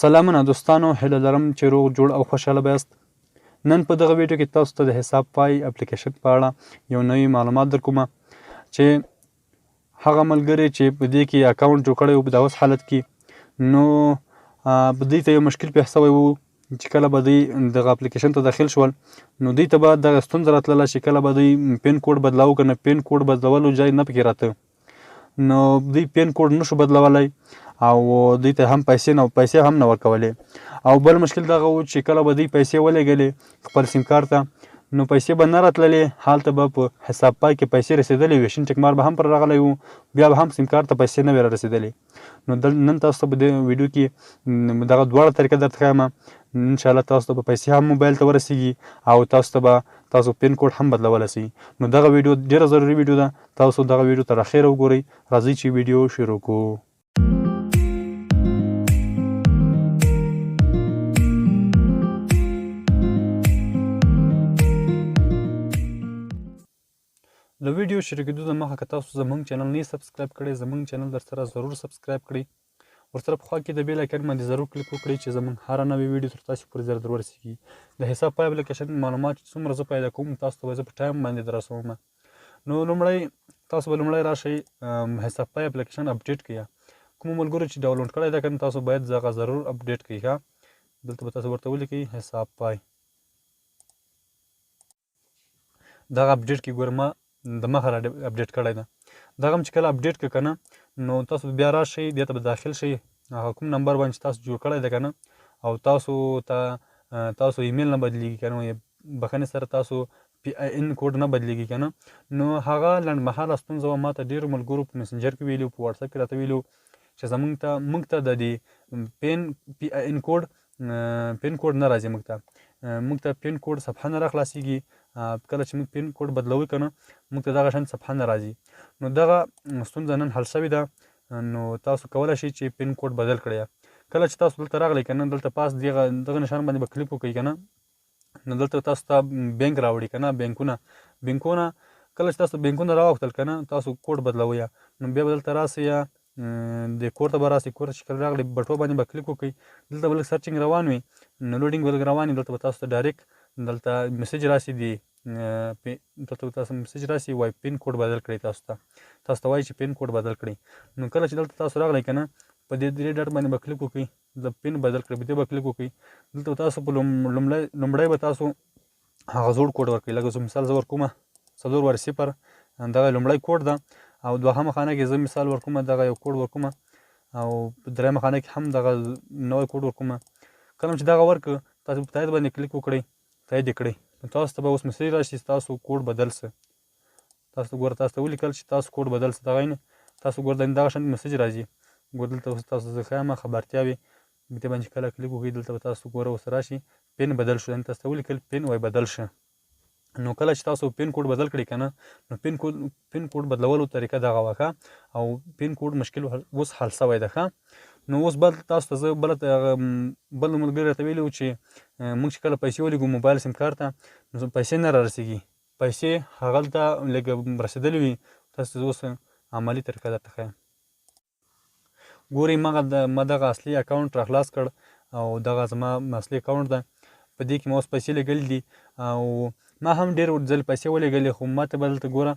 سلامونه دوستانو، هیله لرم چې روغ جوړ او خوشحاله بیاست. نن په دغه ویډیو کې تاسو ته د حساب پای اپلیکیشن په اړه یو نوی معلومات درکوم چې هغه ملګري چې په دې کې اکاونټ جوړ کړی و په دغه حالت کې نو دوی ته یو مشکل پیښ شوی و چې کله به دوی دغه اپلیکیشن ته داخل شول نو دوی ته به دغه ستونزه راتلله چې کله به دوی پین کوډ بدلاو که نه پین کوډ بدلولو ځای نه پکې راته نو دوی پین کوډ نشو بدلولی او دوی ته هم پیسې هم نه ورکولې او بل مشکل دغه و چې کله به دوی پیسې ولېږلې خپل سیم کارت ته نو پیسې به نه راتللې هلته به په حساب پای کې پیسې رسېدلې وي شین ټک مار به هم پر راغلی و بیا به هم سیم کارت ته پیسې نه وې رارسېدلې نو نن تاسو ته په دې ویډیو کې دغه دواړه طریقه درته ښیم انشاءالله تاسو ته به پیسې هم موبایل ته ورسیږي او تاسو ته به تاسو پین کوډ هم بدلولی سئ نو دغه ویډیو ډېره ضروري ویډیو ده تاسو دغه ویډیو تر اخره وګورئ راځئ چې ویډیو شروع کړو. د ویډیو شروع کېدو دمخه که تاسو زموږ چینل نه سبسکرایب کړی زموږ چینل درسره ضرور سبسکرایب کړئ ورسره په خوا کې د بیل آیکن باندې ضرور کلیک وکړئ چې زموږ هره نوې ویډیو تر تاسو پورې ژر ورسیږي. د حساب پای اپلیکیشن معلومات څومره زه پیدا کوم تاسو ته به زه په ټایم باندې در رسوم. نو لومړی تاسو به لومړی راشئ حساب پای اپلیکیشن اپډیټ کړئ کومو ملګرو چې ډاونلوډ کړی ده که نه تاسو باید هغه ضرور اپډیټ کړئ ښه دلته به تاسو ورته ولیکئ حساب پای دغه اپډیټ کې ګوره ما د مخه را اپډیټ کړی ده دغه هم چې کله اپډیټ کړه که نه نو تاسو بیا راشئ دې ته به داخل شئ هغه کوم نمبر باندې چې تاسو جوړ کړی ده که نه او تاسو ایمیل نه بدلیږي که نه بخښنې سره تاسو پی آی ان کوډ نه بدلیږي که نه نو هغه لنډمهاله ستونزه وه ما ته ډېرو ملګرو په مسنجر کې ویلي په واټساپ کې راته ویلي چې موږ ته د دې پی آی ان کوډ پین کوډ نه راځي موږ ته پین کوډ صفحه نه راخلاصېږي کله چې موږ پین کوډ بدلوو که نه موږ ته دغه شان صفحه نه راځي نو دغه ستونزه نن حل شوې ده نو تاسو کولی شئ چې پین کوډ بدل کړئ کله چې تاسو دلته راغلی که نه دلته پاس دغه نشان باندې به کلیک وکړئ که نه نو دلته تاسو ته بینک راوړي که نه بینکونه کله چې تاسو بینکونه راوختل که نه تاسو کوډ بدلوئ نو بیا به دلته راسئ د کور ته به راسئ کور ته چې کله راغلی بټوه باندې به کلیک وکړئ دلته به لږ سرچینګ روان وي نو لوډینګ به لږ روان وي دلته به تاسو ته ډایرکټ دلته میسج راسي دلته تاسو میسج راسي وایي پین کوډ بدل کړئ تاسو ته وایي چې پین کوډ بدل کړئ نو کله چې دلته تاسو راغلی که نه په دې درې ډاټ باندې به کلیک وکړئ د پین بدل کړئ په دې به کلیک وکړئ دلته تاسو په لومړی به تاسو هغه زوړ کوډ ورکړئ لکه مثال زه ورکوم 4 ور 0 دغه لومړی کوډ ده او دوهمه خانه کې زه مثال ورکوم دغه یو کوډ ورکوم او په دریمه خانه کې هم دغه نوی کوډ ورکوم کله چې دغه ورکړه تاسو په تایید باندې کلیک وکړئ تایید یې کړئ نو تاسو ته به اوس میسج راشي ستاسو کوډ بدل شه تاسو ته ولیکل چې تاسو کوډ بدل شه دغه تاسو ګوره دغه شان میسج راځي ګوره دلته اوس تاسو زه ښیم خبرتیاوې دې باندې کله کلیک وکړئ دلته به تاسو ګوره اوس راشي پین بدل شو یعنې تاسو ته ولیکل پین وایي بدل شه نو کله چې تاسو پین کوډ بدل کړئ که نه نو پین کوډ بدلولو طریقه دغه وه او پین کوډ مشکل اوس حل شوی ده ښه نو اوس بل تاسو ته زه بل ملګري راته ویلي وو چې موږ چې کله پیسې ولیږو موبایل سیم کارت ته نو پیسې نه رارسېږي پیسې هغلته لږ رسېدلې وي تاسو ته اوس عملي طریقه درته ښیم ګورئ ما دغه اصلي اکاونټ راخلاص کړ او دغه زما اصلي اکاونټ ده په دې کې ما اوس پیسې لګلې دي او ما هم ډېر ځل پیسې ولېږلې خو ما ته به دلته ګوره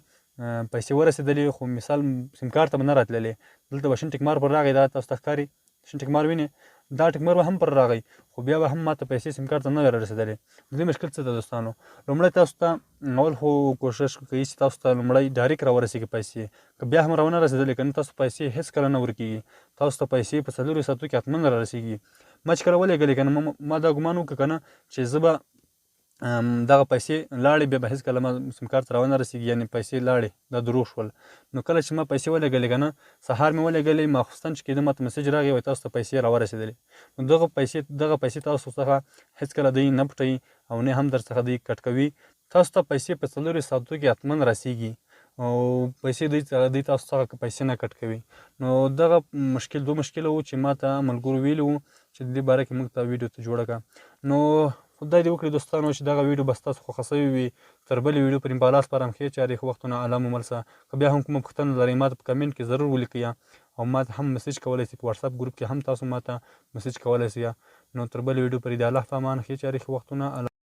پیسې ورسېدلې خو مثال سیم کارت ته به نه راتللې دلته به شین ټک مار پر راغی دا تاسو ته ښکاري شین ټک مار وینې دا ټک مار به هم پر راغی خو بیا به هم ما ته پیسې سیم کارت ته نه وې رارسېدلې د دې مشکل څه ده دوستانو لومړی تاسو ته اول خو کوشش کوئ چې تاسو ته لومړی ډایرکټ راورسېږي پیسې که بیا هم راونه رسېدلې که نه تاسو پیسې هېڅکله نه ورکېږي تاسو ته پیسې په 4 ساعتو کې حتما رارسېږي ما چې کله ولېږلې که نه ما دا ګمان وکړه که نه چې زه به دغه پیسې لاړې بیا به هېڅکله ما سیم کارت ته راونه رسېږي یعنې پیسې لاړې دا دروغ شول نو کله چې ما پیسې ولېږلې که نه سهار مې ولېږلې ماخوستن چې کېده ما ته میسج راغی وایي تاسو ته پیسې راورسېدلې نو دغه پیسې تاسو څخه هېڅکله دوی نه پټوي او نه هم در څخه دوی کټ کوي تاسو ته پیسې په 4 ساعتو کې حتما رسېږي او پیسې دوی تاسو څخه پیسې نه کټ کوي نو دغه دوه مشکله وو چې ما ته ملګرو ویلي وو چې د دې باره کې موږ ته ویډیو ته جوړه کړه نو خدای دې وکړي دوستانو چې دغه ویډیو به ستاسو خوښه سوې وي تر بلې ویډیو پورې په الله سپارم ښې چارې ښه وختونه الله مو مل شه که بیا هم کومه پوښتنه لرئ ما ته په کمنټ کې ضرور ولیکئ او ما ته هم میسج کولی سئ په واتساپ ګروپ کې هم تاسو ما ته میسج کولی سئ. نو تر بل ویډیو پورې د الله په امان ښې چارې ښه وختونه.